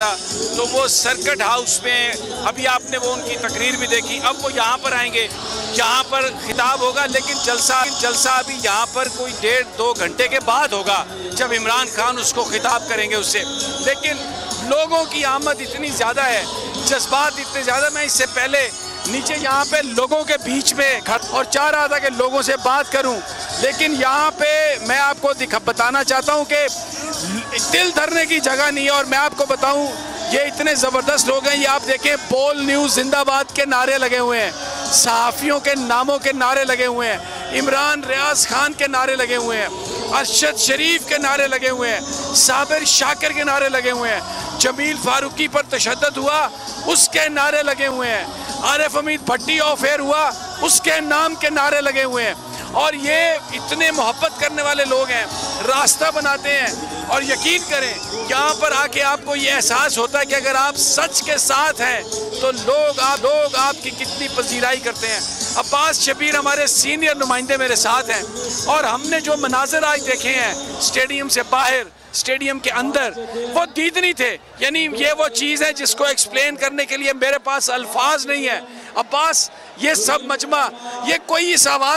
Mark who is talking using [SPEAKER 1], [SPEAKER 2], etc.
[SPEAKER 1] तो वो circuit house में अभी आपने वो उनकी तकरीर भी देखी। अब वो यहाँ पर आएंगे, यहाँ पर खिताब होगा, लेकिन जलसा अभी यहाँ पर कोई 1.5-2 घंटे के बाद होगा जब इमरान खान उसको खिताब करेंगे उससे। लेकिन लोगों की आमद इतनी ज़्यादा है, जज्बात इतने ज़्यादा, मैं इससे पहले नीचे यहाँ पे लोगों के बीच में और चाह रहा था कि लोगों से बात करूं, लेकिन यहाँ पे मैं आपको बताना चाहता हूँ कि दिल धरने की जगह नहीं है। और मैं आपको बताऊं, ये इतने ज़बरदस्त लोग हैं, ये आप देखें, बोल न्यूज़ जिंदाबाद के नारे लगे हुए हैं, सहाफ़ियों के नामों के नारे लगे हुए हैं, इमरान रियाज खान के नारे लगे हुए हैं, अरशद शरीफ के नारे लगे हुए हैं, साबिर शाकिर के नारे लगे हुए हैं, जमील फारूकी पर तशद्दुद हुआ उसके नारे लगे हुए हैं, आरिफ हमीद भट्टी अफेयर हुआ उसके नाम के नारे लगे हुए हैं। और ये इतने मोहब्बत करने वाले लोग हैं, रास्ता बनाते हैं। और यकीन करें, यहाँ पर आके आपको ये एहसास होता है कि अगर आप सच के साथ हैं तो लोग आपकी कितनी पजीराई करते हैं। अब्बास शबीर हमारे सीनियर नुमाइंदे मेरे साथ हैं, और हमने जो मनाजर आज देखे हैं स्टेडियम से बाहर, स्टेडियम के अंदर, वो दीदनी थे। यानी ये वो चीज़ है जिसको एक्सप्लेन करने के लिए मेरे पास अल्फाज नहीं है। अब्बास, ये सब मजमा, ये कोई इस आवाज़